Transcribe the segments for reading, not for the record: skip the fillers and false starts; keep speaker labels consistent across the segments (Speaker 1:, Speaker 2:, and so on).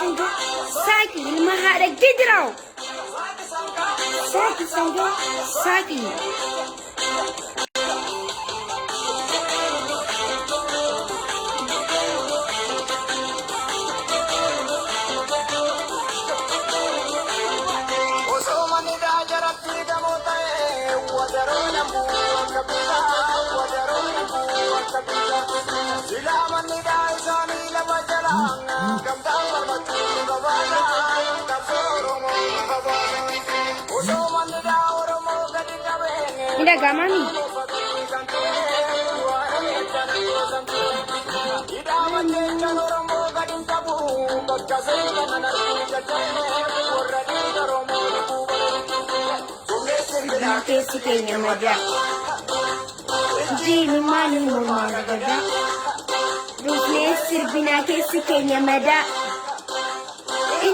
Speaker 1: سنجا ساكي المهارة جدراو ساكي سنجا ساكي Ida gamami. Kesi kenya maja. Jini mani murmana gada. Rufne sirbina kesi kenya maja.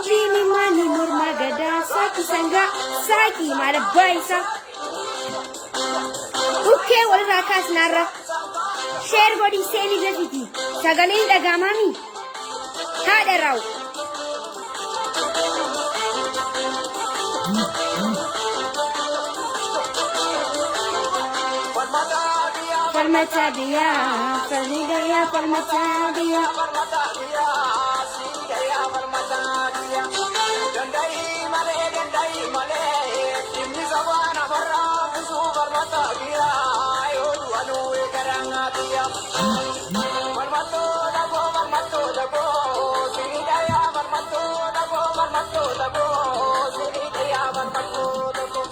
Speaker 1: Jini mani murmana gada. Saki sanga saki mara baisa. Okay, wal rakas nara. Share body seni jafiti. Sagalin da gamami. Hada raw. Falmatabiya, falmidaya, falmatabiya. Dandai male, kimi zawana barra, bisu falmatabiya. Anu ekarangatiya. Falmato dago, sinidaya falmato dago, sinidaya falmato dago.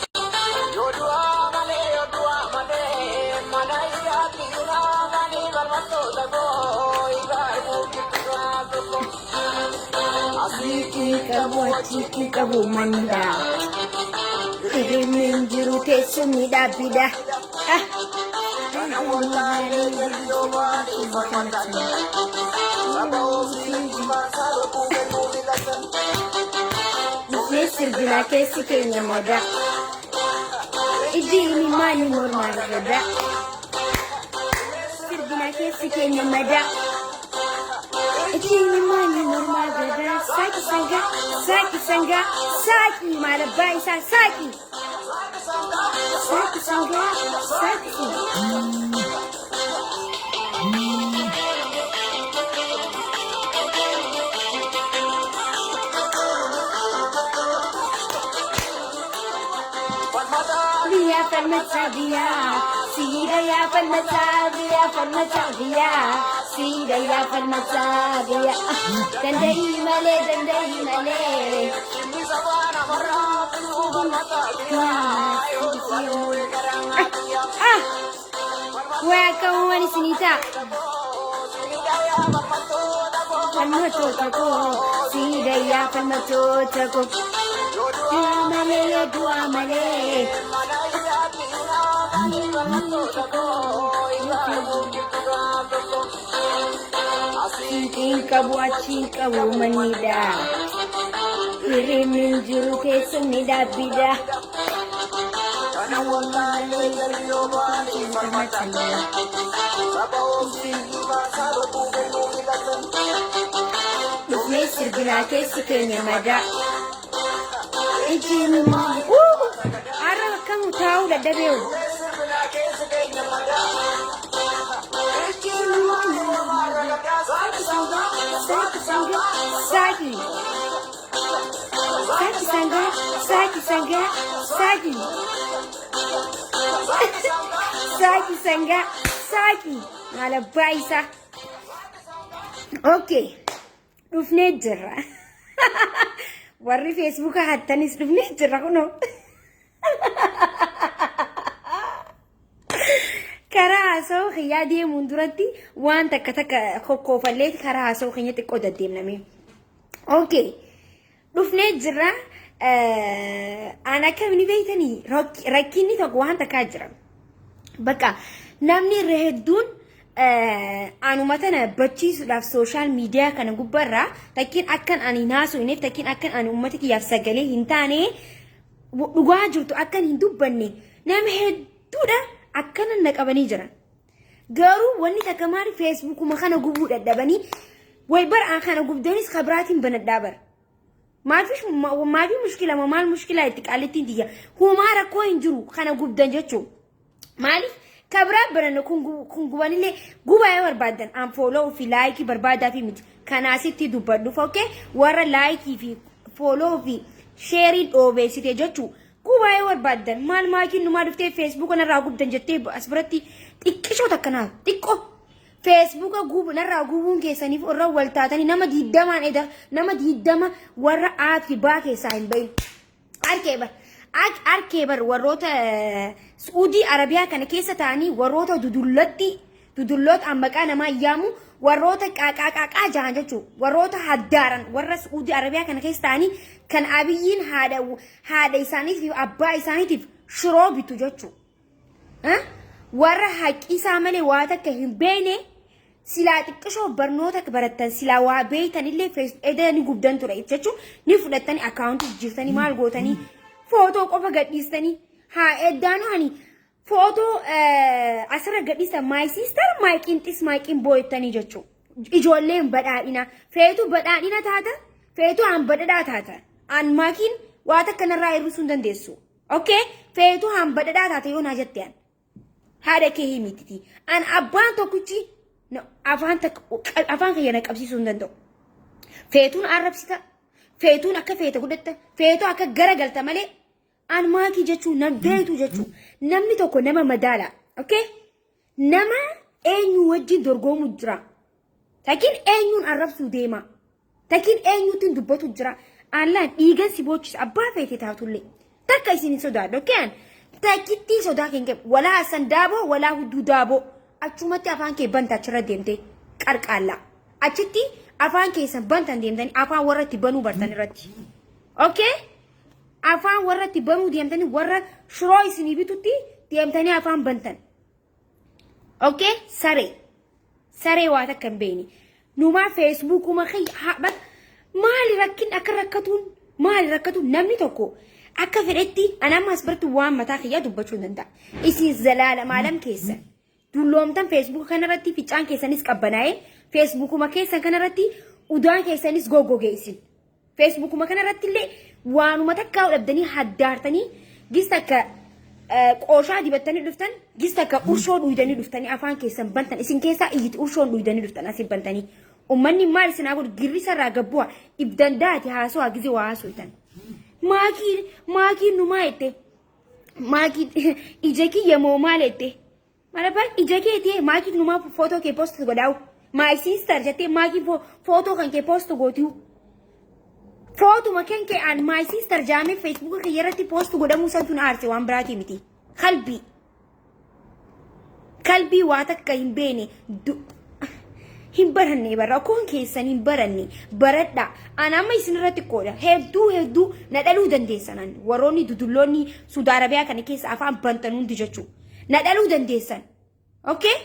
Speaker 1: Yodua male, manaya tiyuna gani falmato dago, igai bukitwa dago. Asiki kabu manda. Irimin jiru tesumi dabida. Sirbina kesi kenya moda. Idini mani murmana gada. Sirbina kesi kenya moda. Idini mani murmana gada. Saki sanga, saki mara baisa saki. Saki sanga, saki. Falmatabiya, sidaya falmatabiya, falmatabiya, sidaya falmatabiya. Dandai male, kimi zawana barra, bisu falmatabiya. Welcome, wani sinita. Falmato tako, sidaya falmato tako. Dua male. Cinka bu manida. Irimin juru kesumi dabida. Mesir bina kesi kenya mada. Ijini mama. Ara kamu tahu dah debeu. Saki. Malah baisa. Okay. Dufne jirra. Warri Facebook hattanis dufne jirra kuno. Karaa soo khiyadee munduratti waan takka kokkofallee karaa soo khiyyatti qodadeemname. Okay. Dufne jirra. Ana kamni beeytani rakkinni tokko waan takka jira. Bakka namni reheddun anumatana bachiisuudhaaf social media kana gubbarra takkiin akkan ani naasuune takkiin akkan ani ummata kiyyaaf sagalee hin taane dhugaa jirtu akkan hin dubbanne nama hedduudha akkana naqabanii jiran. Garuu wanni takka maali Facebook kana gubuu dadhabanii way bar an kana gubdanis kabraatiin banadhaa bar. ما في مشكلة ما المشكلة اتقالتي دي هو ما ركو ينجرو خنا قبدن جتشو مالي كبرا برنا كون غواني لي غوبا بربادن ام فولو في لايكي بربادا في مت كناسي تي دوبدو فوكي ورا لايكي في فولو في شيرين اوبيسيتي جتشو غوبا بربادن مال ماكي نما دفتي فيسبوك انا راغوبدن جتي اسبرتي تيكشو تكنا تيكو فيسبوك غوب نرا غوبون كيساني فورا ولتاتني نما ديدما ايدا نما ديدما ورا اتي باكي ساين بين أركيبر وروتا سعودي عربية كان كيسة تاني وروتا دودولات أم مكان ما يامو وروتا كاكاكاكا جانجو وروتا هدارن ورا سعودي عربية كان كيسة تاني كان أبيين هذا إساني في أبا إساني في شروبي تجوجو ها ورا حق إسامة واتا كهم بينه سلا تكشو برنوتك برتن سلا وابيتن اللي فيس إذا نقبضن ترى يتجو نفلتني أكاونت جرتني مال قوتني فوتو قفا قديستني ها ادانو هني فوتو اسرا قديستا ماي سيستر مايك انتس مايك ان بوي تاني جچو اجولين بدادينا فيتو بدادينا تاتا فيتو ان بددا تاتا ان ماكين واتا كن راي رسون دندسو اوكي فيتو ان بددا تاتا يونا جتيان هذا كي ميتي ان ابان توكوتي نو افان كينا قبسي سون دندو فيتون عربسيتا فيتون أكا فيتا قدتا فيتو أكا غرقلتا مالي أن ماكي جاتشو نبديتو جاتشو نمني توكو نما مدالا أوكي نما أينو وجي درغو مجرا تاكين أينو عربسو ديما تاكين أينو تندبتو جرا أن لان إيغان سيبوچس أبا فيتي تاوتو لي تاكا يسيني سودا دوكيان تاكيتي سودا كنكب ولا سندابو ولا هدو دابو أچومتي أفان كي بانتا چرا ديمتي كارك آلا أچتي afaan keessa bantan deemtani afaan warratti banuu bartan irratti okay afaan warratti banuu deemtani warra shiroo isinii bitutti deemtani afaan bantan okay sare waa takka beeni numa facebook uma habat maali rakkin akka rakkatuun namni tokko akka fedhetti anama asbartu waan mataa kiyya dubbachuu danda'a isin zalaala maalam keessa dulloomtan facebook kanarratti ficaan keessanis qabbanaa'e Facebook ma keessa kanarratti udaan keessanis gogogeessin Facebook ma kanarratti illee waanuma takkaa dhabdanii haddaartanii gis takka qooshaa dibattanii dhuftan gis takka urshoo dhuydanii dhuftanii afaan keessan bantan isin keessaa iyyiti urshoon dhuydanii dhuftan asii bantanii ummanni maal isin haa godhu girrisarraa gabbu'a ibdan daati haasoo gize waa haasootan maakii numaa jette maakii ija kiyya moo maal jette malapaan ija keetii maakii numaa footoo kee post godhaawu my sister jate magi foto kan ke post gotiu foto maken ke an my sister jame Facebook ke yerati post godamu santun arse wan brati miti qalbi wata kayin bene himbaranne bara kon ke san himbaranne baradda anama isinrati koda heddu na dalu dandesanan waroni dudulloni Sudarabia kan ke afan bantanun dijachu na dalu dandesan okay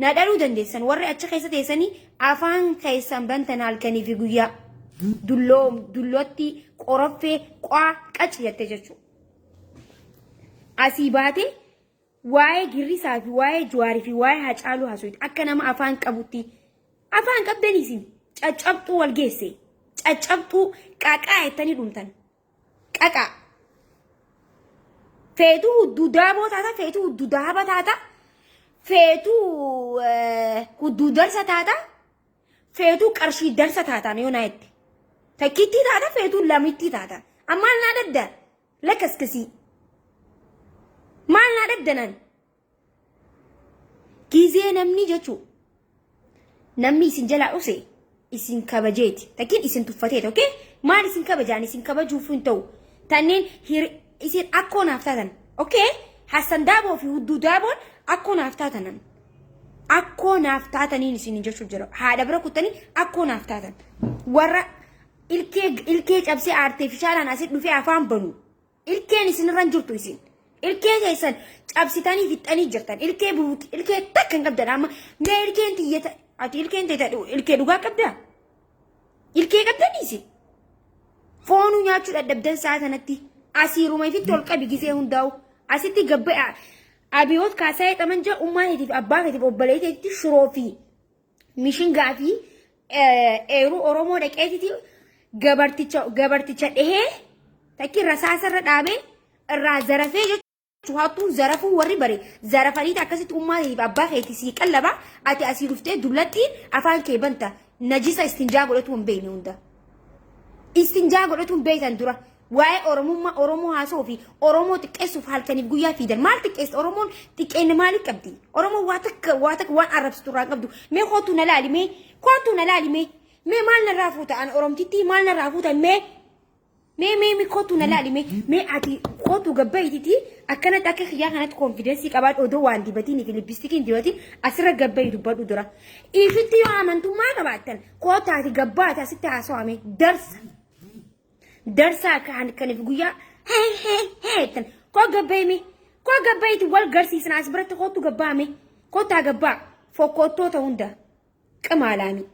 Speaker 1: nadalu dandesan warri acha keessa teessanii afaan keessan bantan halkanii fi guyyaa dullotti qoraffee qaa qaci jettee jechuudha. Asii baatee waa'ee girrisaa fi waa'ee juwaarii fi waa'ee hacaaluu haasawiti akka nama afaan qabutti afaan qabdaniisin caccabxuu wal geesse caccabxuu qaqaa jettanii dhumtan qaqaa feetuu hudduu daaboo taata feetuu hudduu daaba taata. feetu hudduu darsa taata feetu qarshii darsa taata ni onaayetti takkitti taata feetu lamitti taata ammaal naa dadda lakaskasi maal naa daddanan gizee namni jechuu namni isin jalaa dhuse isin kabajeeti takkiin isin tuffateeti okay maal isin kabajaan isin kabajuuf hin ta'u tanneen isin akkoonaaf taatan okay Hassan Daabo fi hudduu Daaboon akkoonaaf taatanan akkoonaaf taataniin isin jechuu jira haadha bira kuttanii akkoonaaf taatan warra ilkee cabsee artificialaan asit dhufee afaan banu ilkeen isinirra jirtu isin ilkee keessan cabsitanii fixanii jirtan ilkee buuti ilkee takka hin qabdan amma mee ilkeen tiyyata ati ilkeen teeta ilkee dhugaa qabdaa ilkee qabdanii isin foonuu nyaachuu dadhabdan saa sanatti asiiruma ifitti ol qabi gisee hundaa'u asitti gabba abiyoot kaasaa xamanja ummaatiif abbaa keetiif obboleetiif shiroo fi mishingaa fi eeruu oromoo dhaqeetiif gabarticha dhehee takki rasaasarra dhaabee irraa zarafee jechuudha hattuu zarafuu warri bare zarafaniiti akkasitti ummaa abbaa keetii sii qallaba ati asii dhuftee dullattiin afaan kee banta najisa istinjaa godhatu hin beekne hunda istinjaa godhatu hin beektan dura waa'ee oromummaa oromoo haasoo fi oromoo xiqqeessuuf halkaniif guyyaa fiidan maal xiqqeessa oromoon xiqqeenne maaliif qabdi oromoo waa takka waan arrabsitu irraa qabdu mee kootu na laalimee mee maal narraa fuuta an oromtitti maal narraa fuuta mee kootu na laalimee mee ati kootu gabbayititi akkanatti akka xiyyaa kanatti konfidensii qabaadhu odoo waan dibatiin fi lippistikiin dibatiin asirra gabbayi dubbadhu dura ifitti yoo amantummaa qabaattan kootaati gabbaati asitti haasawame darsa kanif guyyaa tan ko gabbayiti wal garsiisna as biratti kootu gabbaame kootaa gabbaa fokkoottota hunda qamaalaami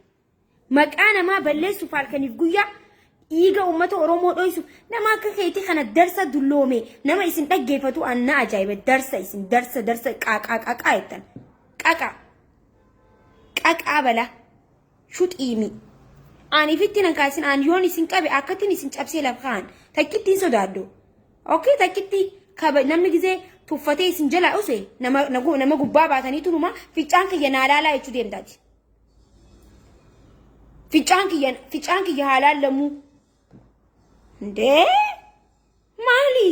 Speaker 1: maqaa namaa balleessuuf halkaniif guyyaa dhiiga uummata oromoo dhoysuuf nama akka keetii kana darsa dulloome nama isin dhaggeeffatu anna ajaa'iba darsa qaqaa jettan qaqaa bala shuxiimi ani fitti nan kaasin an yoon isin qabe akkatiin isin cabsee lafaan takkittiin sodaaddo okay takkitti kaba namni gizee tuffatee isin jala use nama gubbaa baatanii tunuma ficcaan kiyya naalaalaa jechuu deemtaati ficcaan kiyya haalaalamuu ndee maali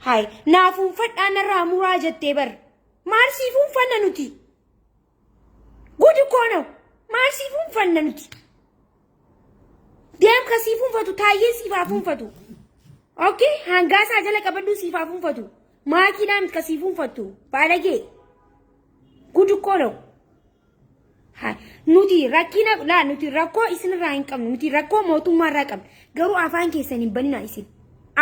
Speaker 1: hay naafuun fadhaan narraa muraa jettee bar maal siifuun fanna nuti gudi koono maal siifuun fanna nuti deem ka siifuun fatu taayyee siifaafuun fatu okay hangaasaa jala qabaddu siifaafuun fatu maakiinaa mit ka siifuun fattu baalagee gudi koono hay nuti rakkina laa nuti rakkoo isinirraa hin qabnu nuti rakkoo mootummaarraa qabna garuu afaan keessan hin banina isin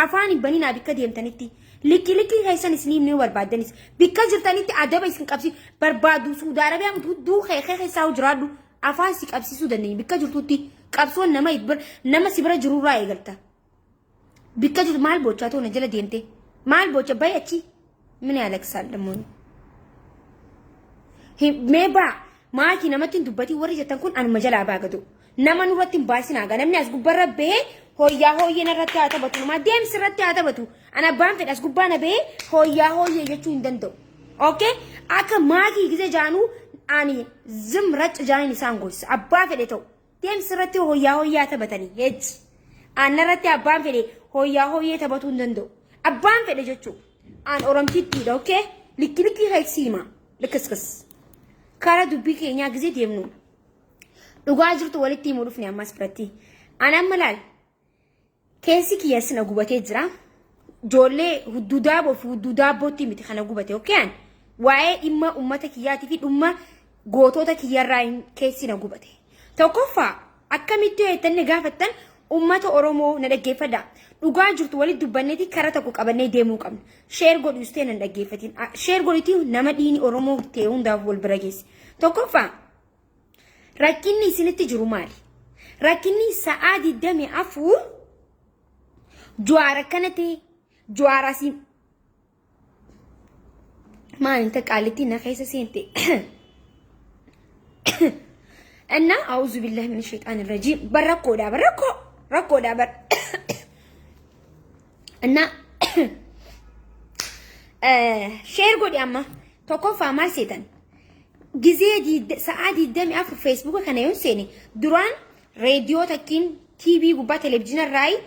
Speaker 1: afaan hin banina bikka deemtanitti likki keessan isin himnee barbaaddanis bikka jirtanitti adaba isin qabsi barbaadu Suudi Arabiyaa duu keessaa jiraadhu afaan si qabsiisuu dandeenya bikka jirtutti qabsoon nama si bira jirurraa eegalta bikka jirtu maal bochaa toona jala deemte maal bocha bayi achi min alaksaal damoon meebaa maaki namatti dubbati warri jettan kun anuma jalaa baagatu nama nurratti hin baasinaaga namni as gubbarra bahee hooyyee narratti haa taphatu nama deemsi irratti haa taphatu ana abbaan fedhe as gubbaa na bahee hooyyee jechuu hin danda'u okay akka maakii gizee jaanuu ani zimrac jaaniin isaan gosa abbaa fedhe ta'u deemsi irratti hooyyee taphatanii heechi aanarratti abbaan fedhe hooyyee taphatu hin danda'u abbaan fedhe jechuu aan oromtittiidha okay likki heeksiima likkiskas kara dubbii keenyaa gizee deemnu dhugaa jirtu walitti himuu dhufne ammas biratti anaan malaal keessi kiyyaas na gubatee jira joollee hudduu daabbootti miti kana gubate okay waa'ee dhimma ummata kiyyaatii fi dhimma gootota kiyyarraa keessi na gubate tokkoffaa akkamitti heettanne gaafattan ummata oromoo na dhaggeeffadha dhugaa jirtu walitti dubbanneeti kara tokko qabannee deemuu qabna sheer godhu ustee nan dhaggeeffatiin sheer godhiti nama dhiini oromoo ta'e hundaaf wal bira geessi tokkoffaa rakkinni isinitti jiru maali rakkinni sa'aa 24 juwaara kana ta'e juwaara si maal inta qaalitti na keessa seente أنا أعوذ بالله من الشيطان الرجيم بركو أنا شير قولي أما توقف ما سيتن جزية ساعات الدم أفر فيسبوك كان ينسيني دران راديو تكين تي في وبا تلفزيون الراي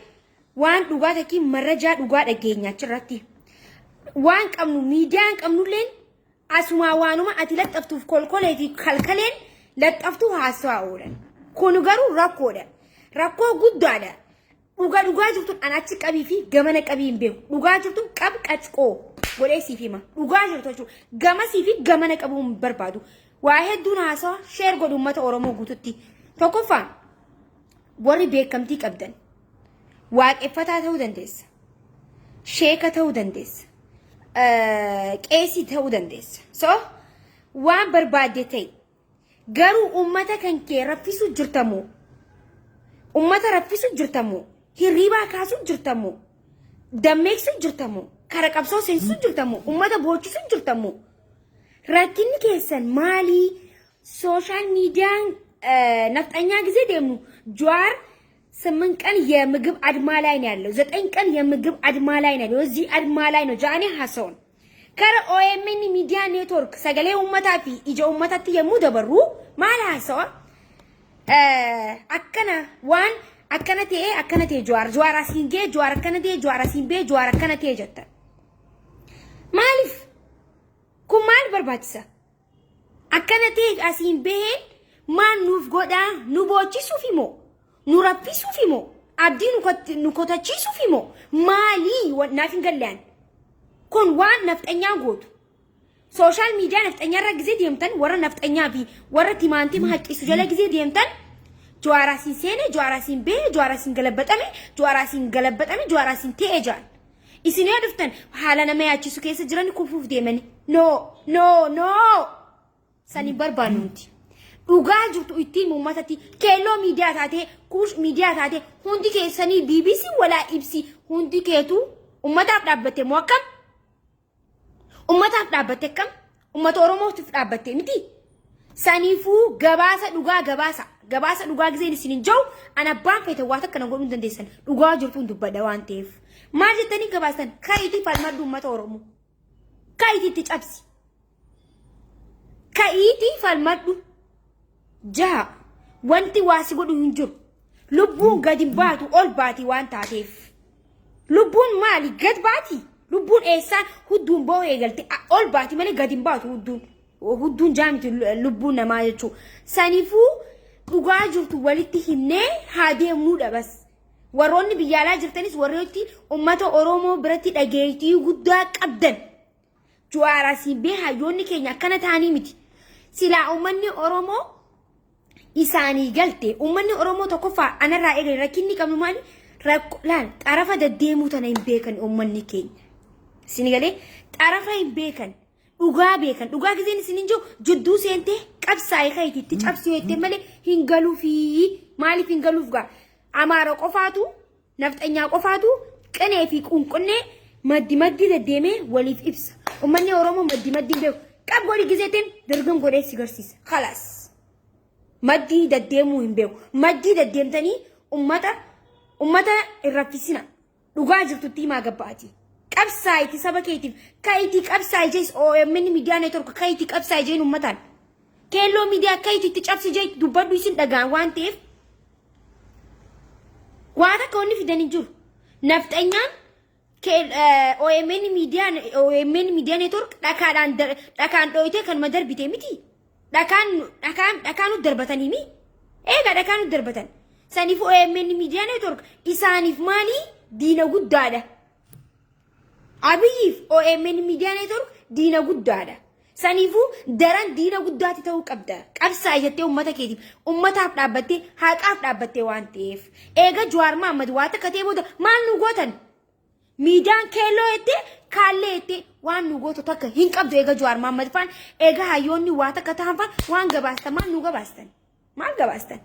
Speaker 1: وان لغا تكين مرجع لغا أجينيا ترتي وان كمنو ميديان كمنو لين أسمع وانو ما أتلت أفتوف كل هذي خلكلين لا أفتو هاسوا أولا كونو قارو راكو قدادا dhugaa jirtu anachi qabii fi gamana qabii hin beeku dhugaa jirtu qab qacqoo godhee siif hima dhugaa jirtu jechuudha gama siif gamana qabuu hin barbaadu waa hedduun haasawa sheer godhu uummata oromoo guututti tokkoffaan warri beekamtii qabdan waaqeffataa ta'uu dandeessa sheeka ta'uu dandeessa qeesii ta'uu dandeessa so waan barbaadde ta'e garuu uummata kan kee raffisu jirtamoo ummata raffisu jirtamoo hirriibaa kaasu jirtamoo dammeeksu jirtamoo kara qabsoo seensisu jirtamoo ummata boochisu jirtamoo rakkinni keessan maalii sooshaal miidiyaan nafxanyaa gisee deemnu Jawaar 8 ቀን የምግብ አድማ ላይ ነው ያለው 9 ቀን የምግብ አድማ ላይ ነው ያለው እዚህ አድማ ላይ ነው ጃኒ ሐሰን ከረ ኦኤምኤን ሚዲያ ኔትወርክ ሰገሌ ኡመታፊ ኢጆ ኡመታቲ የሙደበሩ ማላ ሐሰዋ akkanate jwar asinge jwar akkanate jwar asimbe jwar akkanate jetta malif kun mal barbaachisa akkanate asimbe man nuuf goda nu bochisuuf imo nu raffisuuf imo abdii nu kotachiisuuf imo mali naafin gallaan kun waan nafxanyaa gootu social media nafxanyaa irra gizee deemtan warra nafxanyaa fi warra timaantima haqqisu jala gizee deemtan jwarasin sene jwarasin be jwarasin galabatame jwarasin teejan isini aduftan hala nama yaachisu keessa jiran kufuuf deemani no sani barbaannuti dhugaa jirtu ittiin uummatatti keelloo miidiyaa taate kuush miidiyaa taate hundi keessanii BBC wala ibsi hundi keetu ummataaf dhaabbatte moo akkam ummataaf dhaabbatte akkam ummata oromootiif dhaabbatte miti saniifuu gabaasa dhugaa gabaasa dhugaa giseen isinin jaw ana abbaan feete waa takka na godhuu dandeessan dhugaa jirtuun dubbadha waan ta'eef maal jettanii gabaasan ka'iitii falmadhu ummata oromoo ka'iitiitti cabsi ka'iitii falmadhu jaha wanti waasi godhu hin jiru lubbuun gadi baatu ol baati waan taateef lubbuun maali gad baati lubbuun eessaan hudduun boo eegalte ol baati malee gadi baatu hudduun jaamiti lubbuun namaa jechuu saniifuu dhugaa jirtu walitti himnee haa deemnuudha bas warroonni biyyaalaa jirtanis warrooti ummata oromoo biratti dhageettii guddaa qabdan juwaarasii bee hayyoonni keenya akkana taanii miti silaa ummanni oromoo isaanii galte ummanni oromoo tokkoffaa anarraa eegale rakkinni qabnu maali laal xarafa deddeemuu tana hin beekan ummanni keenya isin galee xarafa hin beekan dhugaa giseen isin jiru jidduu seentee qabsaa'ee kayitti cabsii jettee malee hin galuuf maaliif hin galuuf gaa amaara qofaatu nafxanyaa qofaatu qinee fi qunqunnee maddi deddeemee waliif ibsa ummanni oromoo maddi beeku qab godhi giseetiin dirgam godhee si garsiisa khalaas maddi deddeemuu hin beeku maddi deddeemtanii ummata irraffisina dhugaa jirtutti himaa gabbaati qabsaa'iti saba keetiif kayitii qabsaa'e jees OMN miidiyaa neetwork kayitii qabsaa'e jeen ummataan keelloo miidiyaa kayitiitti cabsi jee dubbadhu isin dhagaan waan ta'eef waan akka wanni fidan hin jiru nafxanyaan OMN miidiyaa neetwork dhakaan dhoyitee kanuma darbite miti dhakaan nu darbatanii mi eega dhakaan nu darbatan saniif OMN miidiyaa neetwork isaaniif maali diina guddaadha abiyyiif OMN miidiyaa neetwork diina guddaadha saniifuu daran diina guddaatti ta'uu qabda qabsaa jettee ummata keetiif ummataaf dhaabbattee haqaaf dhaabbattee waan ta'eef eega Jawaar Mohaammed waa takka ta'ee booda maal nu gootan miidiyaan keelloo jettee kaallee jettee waan nu gootu takka hin qabdu eega Jawaar Mohaammed faan eega hayyoonni waa takka ta'an faan waan gabaastan maal nu gabaastan maal gabaastan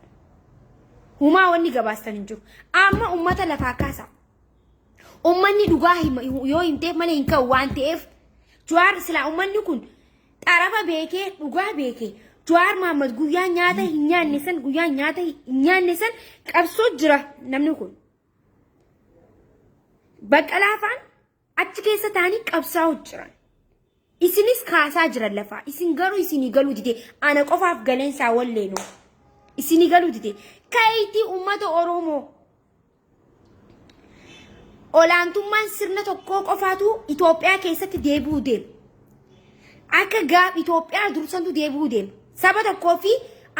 Speaker 1: humaa wanni gabaastan hin jiru amma ummata lafaa kaasa ummanni dhugaa yoo himteef malee hin ka'u waan ta'eef Jawaar silaa ummanni kun xarafa beekee dhugaa beekee Jawaar Mohaammed guyyaa nyaata hin nyaanne san qabsoo jira namni kun Baqqalaa faan achi keessa taanii qabsaa'u jiran isinis kaasaa jiran lafaa isin garuu isinii galuu dide ana qofaaf galeensaa walleenu isinii galuu dide kayitii ummata oromoo olaantummaan sirna tokkoo qofaatu Itoophiyaa keessatti deebi'uu deema akka gaaf Itoophiyaa dursantu deebi'uu deema saba tokkoo fi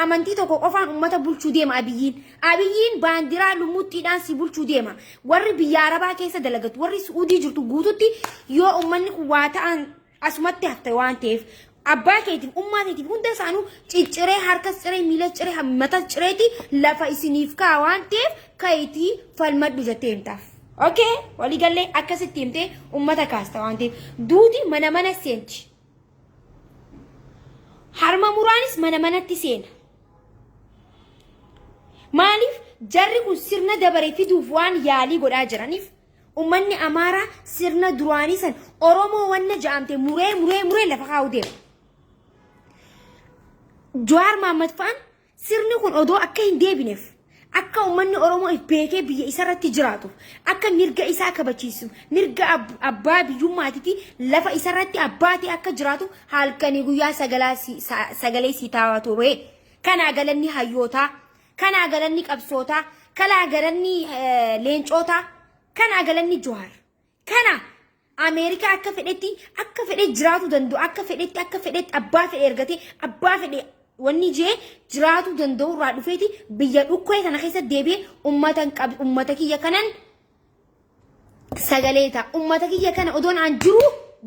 Speaker 1: amantii tokko qofaan ummata bulchuu deema abiyyiin baandiraa lumuttiidhaan si bulchuu deema warri biyya arabaa keessa dalagatu warri suudii jirtu guututti yoo ummanni kun waa ta'an asumatti hafte waan ta'eef abbaa keetiif ummaa keetiif hunda isaanuu cicciree harkas ciree miila ciree matas cireeti lafa isiniif kaa waan ta'eef kayitii falmadhu jettee himtaaf okay waliigallee akkasitti himtee ummata kaasta waan ta'eef duuti mana seenti harma muraanis manatti seena maaliif jarri kun sirna dabaree fiduuf waan yaalii godhaa jiraniif ummanni amaaraa sirna duraanii san oromoo wanna ja'amte muree lafa kaa'u deema Jawaar Mohaammed faan sirni kun odoo akka hin deebineef akka ummanni Oromoo beekee biyya isa irratti jiraatuuf akka mirga isaa kabachiisu mirga abbaa biyyummaatiiti lafa isa irratti abbaatii akka jiraatu halkanii guyyaa sagalee si taawaa ture. Kana galanni hayyootaa, kana galanni qabsootaa, kana galanni leencootaa, kana galanni Jawaar. Kana Ameerikaa akka fedhe jiraatu danda'u akka fedhetti abbaa fedhe ergatee abbaa fedhe wanni jee jiraatu danda'u irraa dhufeeti biyya dhukkee kana keessa deebi'ee ummata kiyya kanan sagalee ta'a. Ummata kiyya kana odoon aan jiru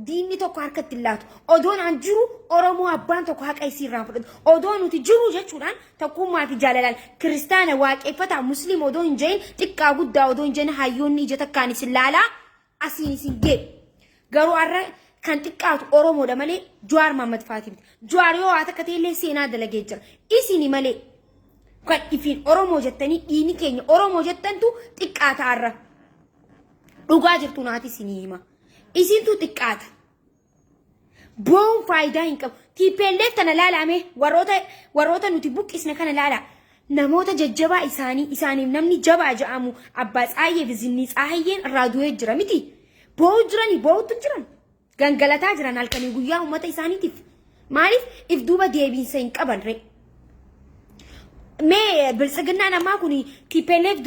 Speaker 1: diinni tokko harkatti laatu. Odoon aan jiru Oromoo abbaan tokko haqa isiirraa fudhatu. Odoon nuti jiru jechuudhaan tokkummaa fi jaalalaan kiristaana waaqeffataa musliima odoon hin jeen xiqqaa guddaa odoon hin jeen hayyoonni ija takkaan isin laalaa asiin isin gee. Garuu har'a kan xiqqaatu Oromoodha malee Jawaar Mohammad Faatii. Jawaar yoo haa takka ta'ellee seenaa dalagee jira. Isini malee kan ifiin Oromoo jettanii dhiini keenya Oromoo jettantu xiqqaata har'a. Dhugaa jirtu naati isinii hima. Isintu xiqqaata. Boon faayidaa hin qabu. TPLF tana laalame warroota nuti buqqisne kana laala. Namoota jajjabaa isaaniif namni jabaa ja'amu abbaa Tsaayyee fi Zinnii Tsaayyeen irraa du'ee jira miti. Boo'utu jiran. Gangalataa jiran halkanii guyyaa uummata isaaniitiif. Maaliif if duuba deebiinsa hin qaban ree. Mee biltsiginnaan ammaa kun TPLF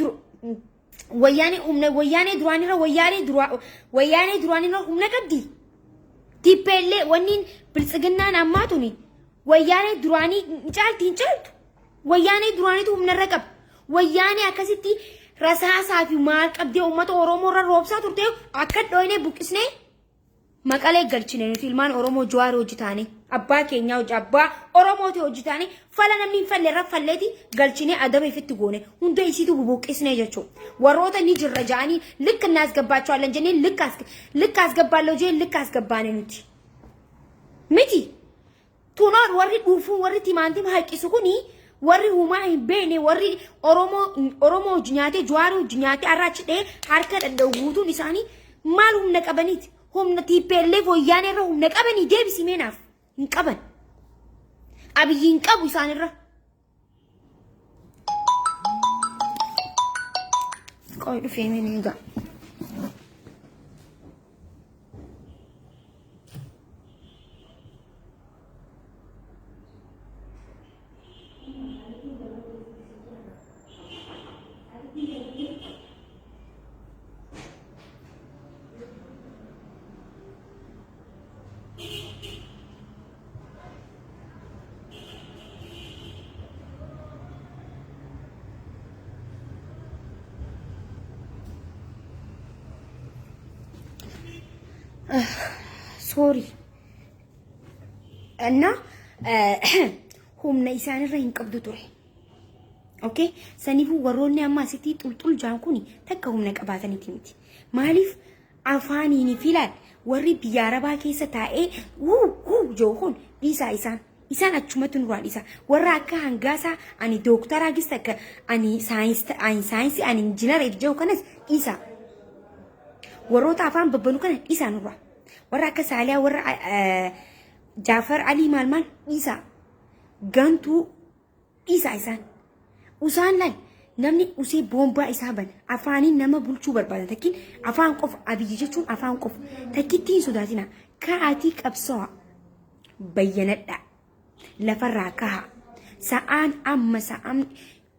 Speaker 1: wayyaanee duraanirra humna qabdi. TPLF wanniin biltsiginnaan ammaa tuni wayyaanee duraanii hin caaltu. Wayyaanee duraaniitu humnarra qaba. Wayyaanee akkasitti rasaasaa fi maal qabdee uummata Oromoo irra roobsaa turte akka dhooyinee buqqisnee maqalee galchine nuti ilmaan Oromoo Jawaar hojjetaane abbaa keenyaa abbaa Oromooti hojjetaane fala namni hin falle irra falleeti galchine adaba ifitti goone hunda isiitu bubuqqisnee jechuudha. Warroota ni jirra ja'anii likka naas gabbaachawalan jennee likka as gabbaallee hojii likka as gabbaane nuti. Miti tuunaan warri dhuufuun warri timaantiin haqqisu kunii warri humaa hin beekne warri Oromoo hojii nyaatee Jawaar hojii nyaatee arraachidhee harka danda'u guutuun isaanii maal humna qabaniiti. Humna TPLF wayyaanee irra humna qabanii deebisi meenaaf hin qaban. Abiyyi hin qabu isaanirra. Qoy dhufee meenii egaa. Sorry. Anna humna isaanirra hin qabdu ture. Okay? Saniifuu warroonni amma asitti xulxul jaan kuni takka humna qabaataniiti miti. Maaliif afaaniin filaan warri biyya Arabaa keessa taa'ee joohon dhiisaa isaan achumatti nurraa dhiisa. Warra akka hangaasaa ani dooktaraa gis takka ani saayinsii ani injiinareef jiru kanas dhiisa. Warroota afaan babbalu kana dhiisaa nurraa. Warra akka Saaliyaa warra Jaafar Ali maal dhiisaa. Gantuu dhiisaa isaan. Usaan laal namni usee boombaa isaa bana afaaniin nama bulchuu barbaada takkiin afaan qofa Abiyyi jechuun afaan qofa takkitti hin sodaatina ka'aatii qabsaa'aa bayyanadhaa lafarraa kahaa sa'aan amma sa'aan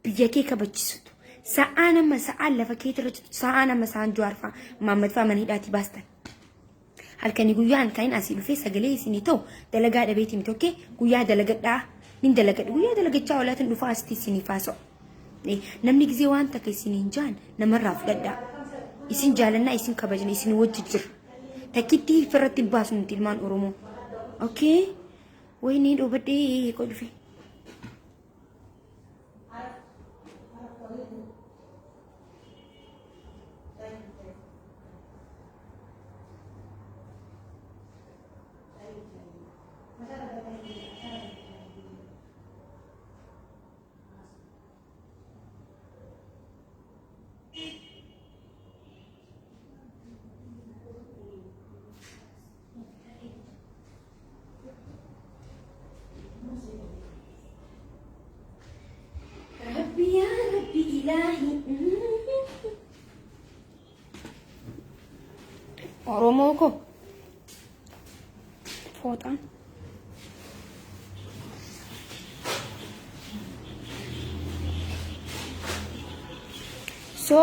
Speaker 1: biyya kee kabachiisutu sa'aan amma sa'aan lafa keetirra jirtu sa'aan amma sa'aan Jawaarfaa Maammadfaa maniidhaatii baastan. Halkanii guyyaan kan asii dhufee sagalee isinii ta'u dalagaa dhabeetii miti okkee guyyaa dalagadhaa nin dalagadha guyyaa dalagachaa olaatiin dhufaa asitti isinii faasa'u. Namni gizee waan takka isiniin jaan namarraa fudhadhaa. Isin jaalannaa isin kabajna isin wajji jira. Takkitti firratti baasu nuti ilmaan Oromoo. Okay? Wayni dhoobadhee qolfe. ربي يا رب ربي إلهي أروموكو فوطان so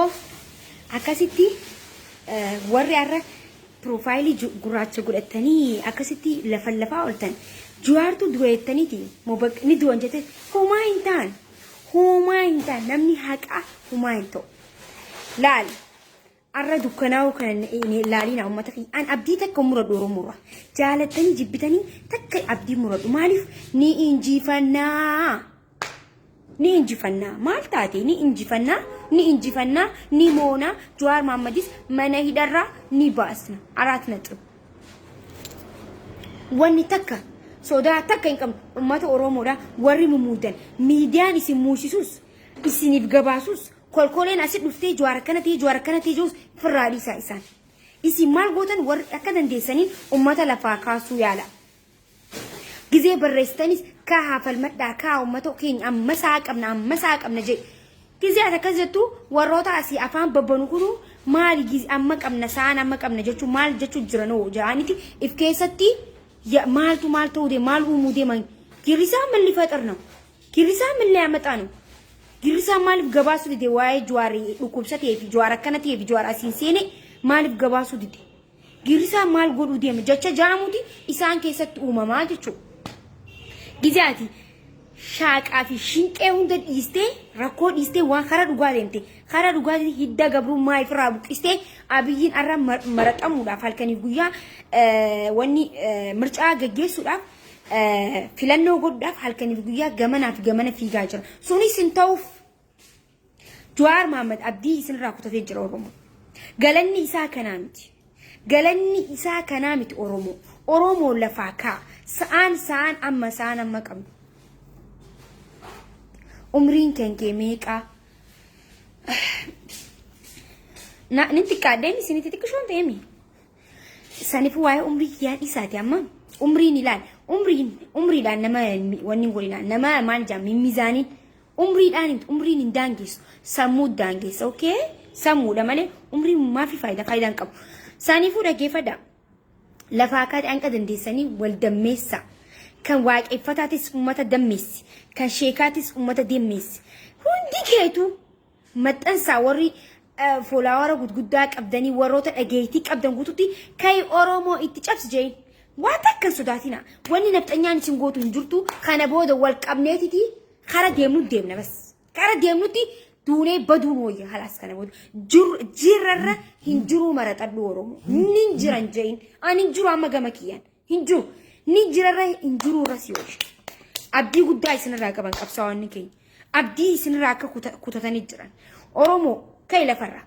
Speaker 1: akkasitti warri arra profaayilii gurraacha godhatanii akkasitti lafaa oltan juwaartu du'eettaniiti ni du'an jette homaa hin ta'an namni haqa homaa hin ta'u laal arra dukkanaa'u kan laalina uummata fi an abdii takka muradhu Oromoorra jaalattanii jibbitanii takka abdii muradhu maaliif ni injifannaa maal taate ni injifannaa ni moona Jawaar Mohammadis mana hidharraa ni baasna araat naqib wanni takka sodaa takka hin qabnu uummata Oromoodha warri mumuudan miidiyaan isin muusisus isiniif gabaasus kolkoleen asit dhuftee Jawaar akkanatee jos firraadii isaan isin maal gootan warri akka dandeessaniin uummata lafaa kaasuu yaala gizee barreessitanis ka hafalmadhaa ka uummata keenya amma saa qabna je gizee akkas jettu warroota asii afaan babbanu kunu maal gizee amma qabna jechuun maal jechuun jiranoo jaaniti if keessatti maaltu maal ta'uudee maal uumuudee man girisaa malli faxarna girisaa malli amaxaanu girisaa maaliif gabaasuu dide waa'ee Jawaarii dhukkubsatee fi Jawaar akkanatee fi Jawaar asiin seene maaliif gabaasuu dide girisaa maal godhuu deema jecha jaamuuti isaan keessatti uumamaa jechuudha. Gizaati shaaqaa fi shinqee hunda dhiistee rakkoo dhiistee waan karaa dhugaa deemte karaa dhugaa hidda gabrummaa ifirraa buqqistee abiyyiin arra maraxamuudhaaf halkanii guyyaa wanni mircaa gaggeessuudhaaf filannoo godhuudhaaf halkanii guyyaa gamana fiigaa jira sunis hin ta'uuf Jawaar Mohammad abdii isinirraa kutatee jira Oromoo galanni isaa kanaa miti Oromoo lafaa kaa sa'aan amma qabnu umriin kenkee meeqaa ninti qaadeen isiniti xiqqishoon ta'emi saniif waa'ee umrii yaa dhiisaati amma umriin ilaal umriidhaan nama wanni godhinaan nama maal jaam miizaaniin umriin hin daangeessu sammuu daangeessa okay sammuudha malee umriin maafi faayidaan qabu saniifuu dhaggeeffadha lafaa kaadhi anqa dandeessanii wal dammeessa kan waaqeffataatis ummata dammeessi kan sheekaatis ummata dammeessi hundi keetu maxxansaa warri foolaawara gudguddaa qabdanii warroota dhageetii qabdan guututti kai Oromoo itti cabsi jeen waan takkan sodaatina wanni nafxanyaan isin gootu hin jirtu kana booda wal qabneetiti kara deemna bas kara deemnutti duunee baduun wayya halas kana booda jirarra hin jiru maraxadhu Oromoo nin jiran jeen ani jiru amma gama kiyyaan hin jiru ni jirarra hin jiru rasiyosh abdii guddaa isinirraa qaban qabsaa'onni keenya abdii isinirraa akka kutatanii jiran Oromoo kai lafarra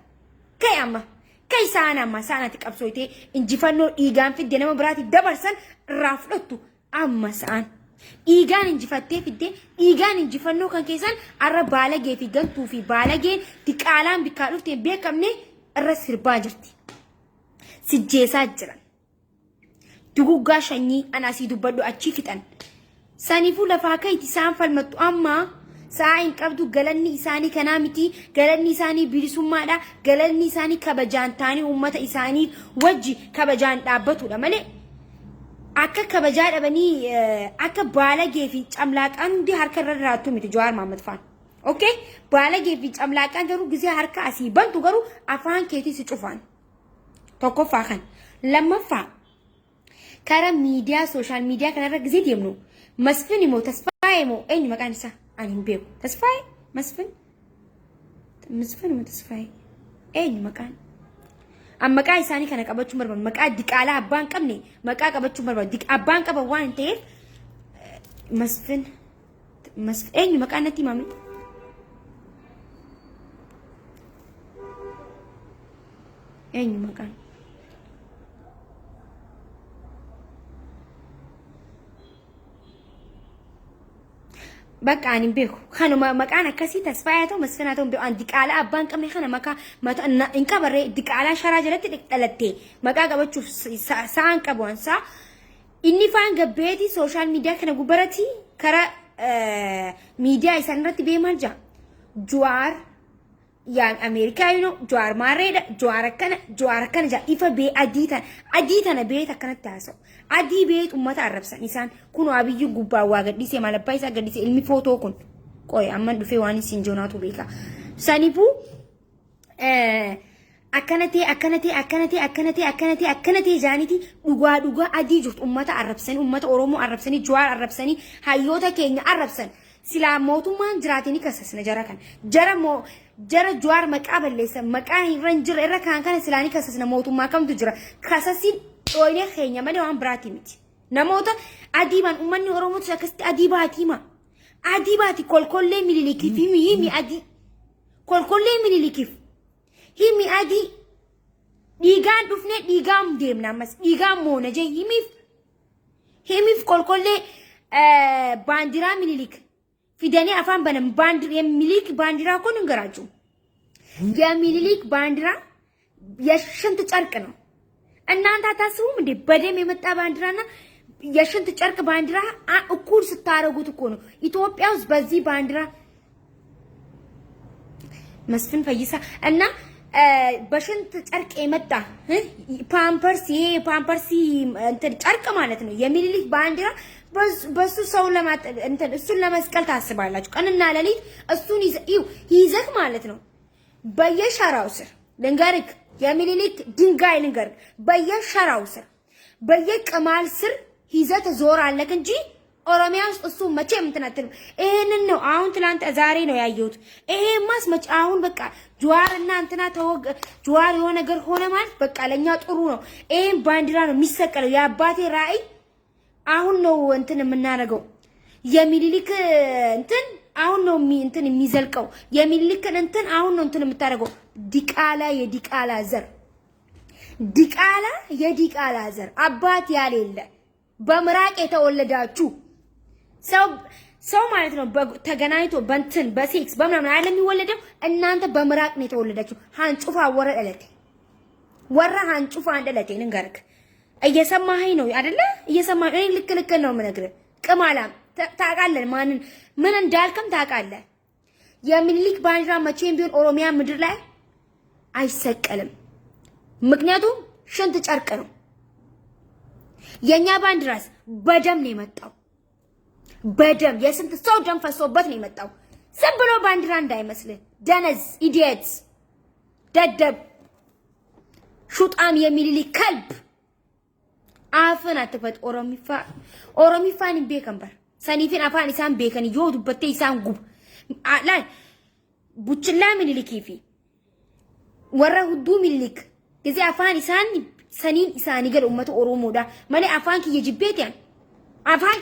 Speaker 1: kai amma kai saanatti qabsooytee injifannoo dhiigaan fidde nama biraatti dabarsan irraa fudhattu amma sa'aan dhiigaan injifattee fidde dhiigaan injifannoo kan keessan arra baalagee fi gantuu fi baalageen diqaalaan bikkaa dhuftee beekamne irra sirbaa jirti sijjeesaa jiran duguggaa shanyii anasii dubbadhu achi fixan saniifuu lafaa kayti isaan falmattu amma saa hin qabdu galanni isaanii kanaa miti galanni isaanii bilisummaadha galanni isaanii kabajaan taanii uummata isaanii wajji kabajaan dhaabbatudha malee akka kabajaa dhabanii akka baalagee fi camlaaqaan hundi harka irra raattu miti Jawaar Mohammad faan okay baalagee fi camlaaqaan garuu gizee harka asii bantu garuu afaan keetii si cufaan tokkoffaa kan lammaffaa kara miidiyaa sooshaal miidiyaa kanarra gizee deemnu Masfin moo Tasfaayee moo eenyu maqaan isaa ani hin beeku Tasfaayee Masfin moo Tasfaayee eenyu maqaan maqaa isaanii kana qabachuun barbaadu maqaa diqaalaa abbaan qabne maqaa qabachuun barbaadu abbaan qaba waan ta'eef Masfin eenyu maqaan natti himame eenyu maqaan bakka ani beeku kanuma maqaan akkasii Tasfaayee ta'u Masfinaa ta'u beeku an diqaalaa abbaan qabne kana maqaa in qabarree diqaalaa sharaa jalatti dhalattee maqaa qabachuuf sa'aan qabu ansaa inni faan gabbeeti sooshaal miidiyaa kana gubbarratti kara miidiyaa isaan irratti beemaa jira Jawaar Yaan Ameerikaayino Jawaar Maarreedha Jawaar akkana jaa ifa bee adii tana beet akkanatti haasa'u adii beet uummata arrabsan isaan kun Abiyyuu gubbaa waa gadhiisee malabbaa isaa gadhiisee ilmi footoo kun qoy amman dhufee waan isin joonaatu beeka sanifuu akkanatee jaaniti dhugaa adii jirtu uummata arrabsanii uummata Oromoo arrabsanii Jawaar arrabsanii hayyoota keenya arrabsan silaa mootummaan jiraatanii kasasna jara kan jara Jawaar maqaa balleessa maqaa irran jira irra kan kana silaanii kasasna mootummaa kamtu jira kasasin dhoyne keenya malee waan biraati miti namoota adiiban ummanni Oromoo akkasitti adiibaati kolkollee mililikii fi himi adii kolkollee mililikii himi adii dhiigaan dhufne dhiigaan deemna ammas dhiigaan moona jee himiif kolkollee baandiraa mililik fidanii afaan banan mililik baandiraa kun ngaraaju የሚኒሊክ ባንዲራ የሽንት ጨርቅ ነው እናንተ አታስቡም እንዴ በደም የመጣ ባንዲራና የሽንት ጨርቅ ባንዲራ እኩል ስታረጉት እኮ ነው ኢትዮጵያ ውስጥ በዚህ ባንዲራ መስፍን ፈይሳ እና በሽንት ጨርቅ የመጣ ፓምፐርስ እንትን ጨርቅ ማለት ነው የሚኒሊክ ባንዲራ በሱ ሰው እንትን እሱን ለመስቀል ታስባላችሁ ቀንና ሌሊት እሱን ይዘህ ማለት ነው በየሸራው ስር ልንገርክ የሚኒሊክ ድንጋይ ልንገርክ በየሸራው ስር በየቅማል ስር ይዘህ ትዞራለህ እንጂ ኦሮሚያ ውስጥ እሱ መቼም እንትን አትልም ይሄንን ነው አሁን ትላንት ዛሬ ነው ያየሁት ይሄማስ መቼ አሁን በቃ ጀዋር እና እንትና ተወግ ጀዋር የሆነ ነገር ሆነ ማለት በቃ ለኛ ጥሩ ነው ይሄን ባንዲራ ነው የሚሰቀለው የአባቴ ራእይ አሁን ነው እንትን የምናረገው የሚኒሊክ እንትን አሁን ነው እንትን የሚዘልቀው የሚኒሊክን እንትን አሁን ነው እንትን የምታረገው ዲቃላ የዲቃላ ዘር አባት ያሌለ በምራቅ የተወለዳችሁ ሰው ማለት ነው ተገናኝቶ በእንትን በሴክስ በምናምን አይደለም የሚወለደው እናንተ በምራቅ ነው የተወለዳችሁ ሃንጩፋ ወራ ሃንጩፋ አንደለቴ ንገርክ እየሰማኸኝ ነው አይደለ እየሰማኸኝ ልክ ነው የምነግርህ ቅማላም ታውቃለህ ምን እንዳልከም ታውቃለህ የሚኒሊክ ባንዲራ መቼም ቢሆን ኦሮሚያ ምድር ላይ አይሰቀልም ምክንያቱም ሽንት ጨርቅ ነው የኛ ባንዲራስ በደም ነው የመጣው በደም የስንት ሰው ደም ፈሶበት ነው የመጣው ዝም ብሎ ባንዲራ እንዳይመስል ደነዝ ኢዲየትስ ደደብ ሹጣም የሚኒሊክ ከልብ አፈን አትፈት ኦሮሚፋን ቤከንበር ሰኒፊን አፋን ኢሳን ቤከን ይወዱበት ኢሳን ጉብ ላይ ቡችላ ሚኒሊክ ወራ ሁዱ ሚኒሊክ እዚህ አፋን ኢሳን ሰኒን ኢሳኒ ገል ኡመት ኦሮሞዳ ማለ አፋን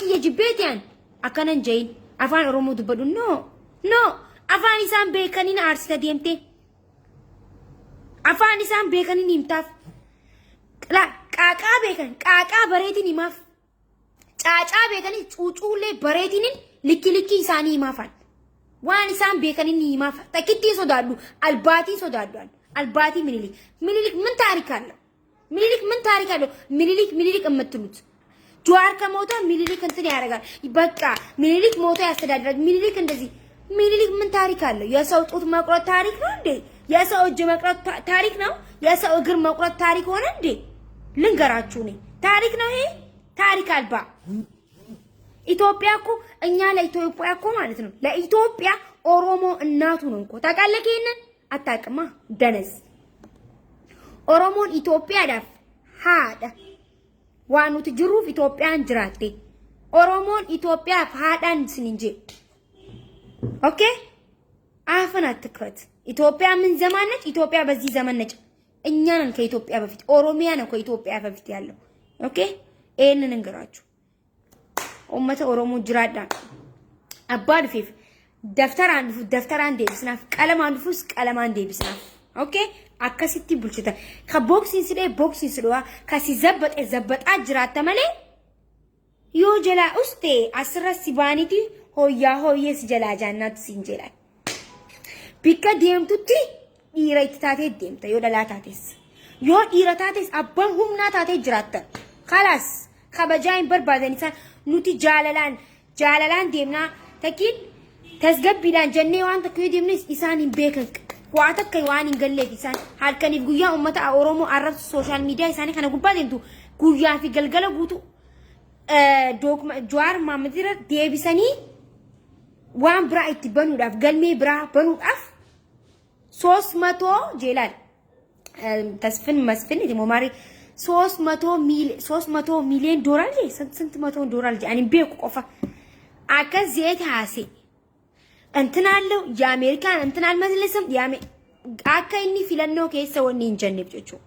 Speaker 1: ከየጅቤቲያን አከነን ጀይን አፋን ኦሮሞ ዱበዱ ኖ አፋን ኢሳን ቤከኒን አርሲተ ዲምቴ አፋን ኢሳን ቤከኒን ይምታፍ ቃቃ ቤከን ቃቃ በሬቲን ይማፍ ጫጫ ቤከኒ ጩጩሌ በሬቲን ልኪ ኢሳኒ ይማፋል ዋን ኢሳን ቤከኒን ይማፍ ተኪቲ ሶዳዱ አልባቲ ሚኒሊክ ምን ታሪክ አለው ሚኒሊክ እምትሉት ጀዋር ከሞተ ሚኒሊክ እንትን ያደርጋል በቃ ሚኒሊክ ሞቶ ያስተዳድራል ሚኒሊክ እንደዚህ ሚኒሊክ ምን ታሪክ አለው የሰው ጡት መቁረጥ ታሪክ ነው እንዴ የሰው እጅ መቁረጥ ታሪክ ነው የሰው እግር መቁረጥ ታሪክ ሆነ እንዴ ልንገራችሁ ነኝ ታሪክ ነው ይሄ ታሪክ አልባ ኢትዮጵያ እኮ እኛ ለኢትዮጵያ እኮ ማለት ነው ለኢትዮጵያ ኦሮሞ እናቱ ነው እኮ ታውቃለህ ይሄንን አታውቅማ ደነዝ ኦሮሞን ኢትዮጵያ ዳፍ ሃዳ ዋኑት ጅሩፍ ኢትዮጵያን ጅራቴ ኦሮሞን ኢትዮጵያ ሃዳን ስንንጂ ኦኬ አፈን አትክፈት ኢትዮጵያ ምን ዘመን ነች ኢትዮጵያ በዚህ ዘመን ነች እኛ ነን ከኢትዮጵያ በፊት ኦሮሚያ ነው ከኢትዮጵያ በፊት ያለው ኦኬ ይሄንን እንግራችሁ ኡመተ ኦሮሞ ጅራዳ አባድ ፊፍ ደፍተር አንዴ ብስናፍ ቀለም አንዴ ብስናፍ ኦኬ አከሲቲ ቡልችታ ከቦክሲንግ ስለ ከሲዘበጣ ጅራተ መለ ዮ ጀላ ውስጤ አስረስ ሲባኒቲ ሆዬ ሲጀላ ጃናት ሲንጀላ ቢከ ዲምቱቲ ኢራይታቴ ዲምታ ዮ ደላታቴስ ዮ ኢራታቴስ አባን ሁምና ታቴ ጅራተ خلاص ከበጃይን በርባደኒሳ ኑቲ ጃላላን ዲምና ተኪን ተስገቢዳን ጀኔ ዋን ተኩይ ዲምኒስ ኢሳኒን ቤከን وعتك كيوان قال لي في سان هل كان يقول أمة أورومو عرب السوشيال ميديا ساني خنا قبادي انتو قويا في قلقلة قوتو دوك جوار ما مدير دي بساني وان برا اتبانو داف قلمي برا بانو داف 300 جيلان تسفن مسفن دي مماري 300 مليون دولار لي سنت 100 دولار يعني بيكو قفا اكا زيت هاسي انتنا لو يا امريكا انتنا المجلسم يا اكا اني فيلانو كيسا وني نجنب جوجو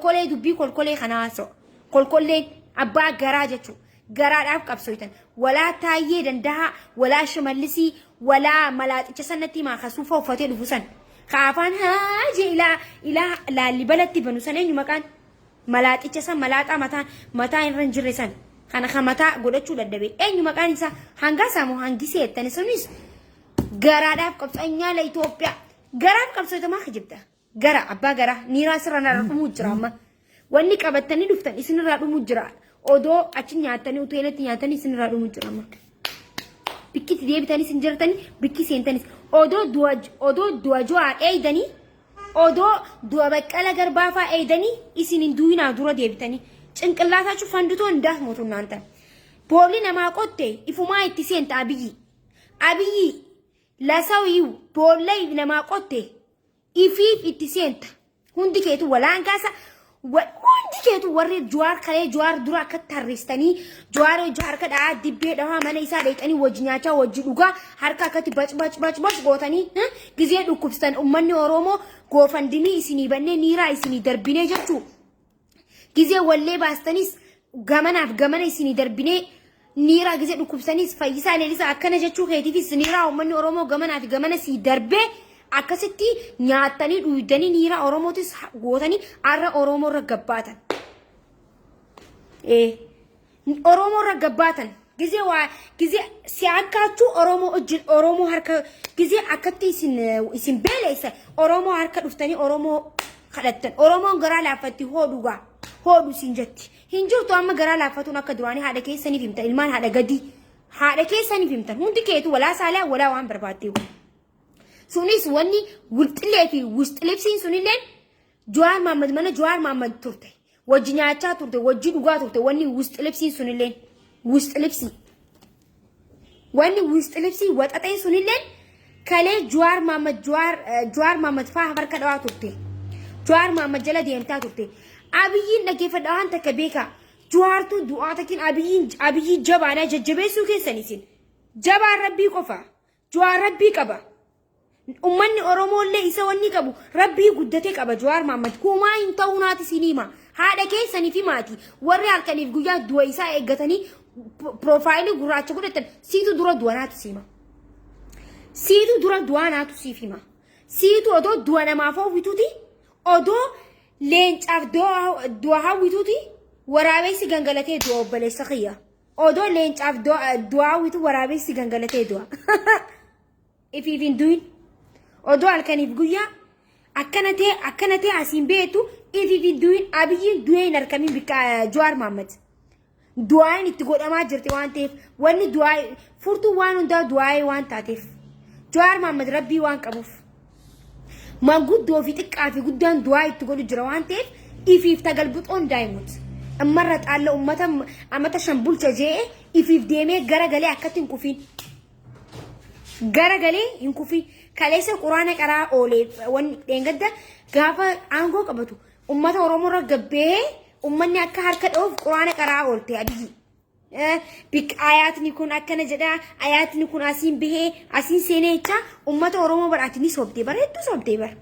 Speaker 1: كل دبي كل خناسو كل ابا غراجتو غراد اب قبسويتن ولا تايي دندها ولا شملسي ولا ملات تسنتي ما خسوفه وفتي دفسن خافان هاجي الى لا لبلتي بنوسنين مكان ملات تسن ملاتا متا رنجرسن خنا خمتا غدچو ددبي اي مكان يسا هانغا سامو هانغيسي تنسونيس غراد اب قبسنيا لإثيوبيا غراد قبسويت ما خجبتا غرا ابا غرا نيرا سرنا رقمو جراما وني قبتني دفتن اسن رادو مجرا odoo achi nyaatanii hoteelatti nyaatanii isin irraa dhumu jirama. Bikki deebitanii isin jirtanii bikki seentanis odoo du'a jo'aa eeydanii odoo du'a baqqala garbaafaa eeydanii isin hin duwinaa dura deebitanii cinqillaataችሁ ፈንድቶ እንዳትሞቱ እናንተ ቦሊ ነማቆቴ ኢፉማ itti seenta abiyyi ለሰው ይው ቦላይ ነማቆቴ ifiif itti seenta hundi keetu walaan kaasa وانتي كيتو وري جوار كاي جوار درا كتارستني جوار كدا دبي دها من يسا ديتني وجنياچا وجدوغا حركا كتي باچ غوتني غزي دكوبستان امني اورومو غوفندني اسني بني نيرا اسني دربيني جچو غزي ولي باستنيس غمنا اسني دربيني نيرا غزي دكوبستنيس فايسا ليسا اكنا جچو كيتي في سنيرا امني اورومو غمنا سي دربي akkasitti nyaatanii dhuydanii niira oromootis gootanii arra oromoo irra gabbaatan oromoo irra gabbaatan ጊዜ ሲያካችሁ ኦሮሞ harka ጊዜ akkatti isin beeleysa oromo harka dhuftanii oromo kadhattan oromoon garaa laaffatti hodhu sin jetti hin jirtu amma garaa laaffatuun akka duraanii haadha keessaniif himtan ilmaan haadha gadi haadha keessaniif himtan hundi keetu walaa saalaa walaa waan barbaaddeewu سونيس وني ولتلي في وستلبسين سونيلين جوار محمد منا جوار محمد تورته وجنياچا تورته وجدوغا تورته وني وستلبسين سونيلين وستلبسي وني وستلبسي وططين سونيلين كالي جوار محمد فاهر كدوا تورته جوار محمد جلا ديمتا تورته ابيين نكيف دهان تكبيكا جوارتو دعاتكين ابيين جبانا ججبيسو كيسنيسين جبا ربي قفا جوار ربي قبا ummanni oromoo illee isa wanni qabu rabbii guddate qaba Jawaar Mohammad kumaa hin ta'uunaati sinima haadha keessanii fi maatii warri halkaniif guyyaa du'a isaa eeggatanii profaayilii gurraacha godhatan siitu dura du'anaatu sima siitu dura du'anaatu siifima siitu odoo du'a namaaf hawwituuti odoo leencaaf du'a hawwituuti waraabessi gangalatee du'a obboleessa kiyya odoo leencaaf du'a hawwitu waraabessi gangalatee du'a if even doing odoo halkaniif guyyaa akkanatee asiin beetu ifi du'in abiyyiin du'ee hin argamin bikka Jawaar Mohammad du'aan itti godhamaa jirti waan ta'eef wanni du'aa furtuu waan hundaa du'aa waan taateef Jawaar Mohammad rabbii waan qabuuf manguddoo fi xiqqaa fi guddaan du'aa itti godhu jira waan ta'eef ifiif tagalbuxoon daa'imut ammarra xaalla ummata amata shan bulcha jee ifiif deemee garagalee akkatti hin kufiin garagalee hin kufiin kaleessa quraana qaraa oolee wan deengadda gaafa aangoo qabatu ummata oromoo irra gabbee ummanni akka harka dhoof quraana qaraa oolte abiyyi bik ayatni kun akkana jedha ayatni kun asiin bihee asiin seenecha ummata oromoo badhaatini sobdee bareeddu sobdee bar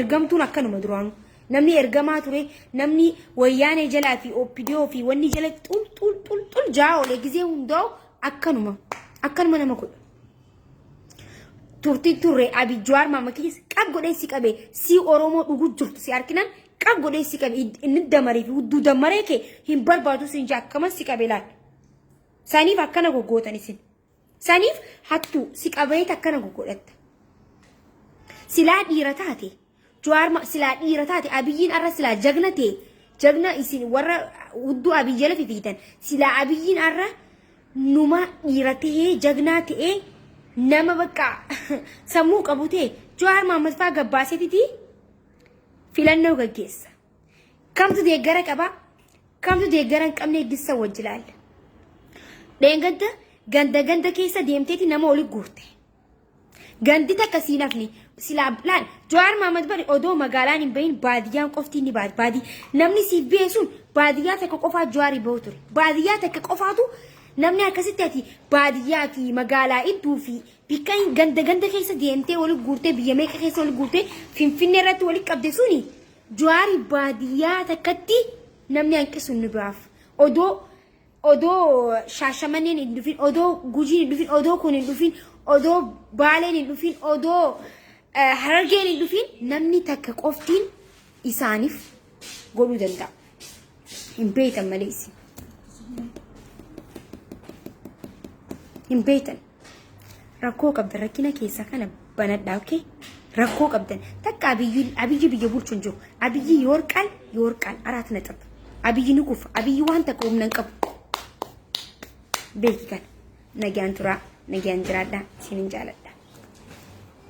Speaker 1: ergamtuun akkanuma duraanu namni ergamaa ture namni wayyaanee jalaa fi opidiyoo fi wanni jala xul jaa oolee gizee hundaa'u akkanuma nama godha turti turre abi Jawaar Mohammad kis qab godheessi qabe si oromoo dhugu jirtu si arkinan qab godheessi qabe inni damaree fi hudduu damaree ke hin barbaadu sin jakkamas si qabe laal saniif akkana goggootan isin saniif hattu si qabee akkana goggodhatta silaa dhiira taate Jawaar silaa dhiira taate abiyyiin arra silaa jagna isin warra hudduu abiyyi jala fifiitan silaa abiyyiin arra numa dhiira ta'ee jagnaa ta'ee nama bakka sammuu qabu ta'e Jawaar Mohaammed faa gabbaaseetiti filannoo gaggeessa. Kamtu deeggara qaba? Kamtu deeggara hin qabne iddisa wajji laalla. Dheenganta ganda keessa deemteeti nama oli guurte. Gandi takka siinafni silaa laal Jawaar Mohaammed bari odoo magaalaan hin bahin baadiyyaan qofti ni baadi. Namni siif beesuun baadiyyaa takka qofaa Jawaar bahu ture. Baadiyyaa takka qofaatu namni akkasitti ati baadiyyaa fi magaalaa iddoo fi bikka ganda keessa deemtee wali guurtee biyya meeqa keessa wali guurtee Finfinnee irratti wali qabde suni Jawaar baadiyyaa takkatti namni hanqisuun ni baaf. Odoo Shaashamanneen hin dhufin, odoo Gujiin hin dhufin, odoo kun hin dhufin, odoo Baaleen hin dhufin, odoo Harargeen hin dhufin namni takka qoftiin isaaniif godhuu danda'a. Hin beektan malee isin. Hin beektan. Rakkoo qabdan rakkina keessa kana banadhaa okay? Rakkoo qabdan takka abiyyi biyya bulchuun jiru. Abiyyi yoorqaan araat na xaba. Abiyyi ni kufa. Abiyyi waan takka humna hin qabu. Beeki kana. Nagaan turaa. Nagaan jiraadhaa. Isin hin jaaladha.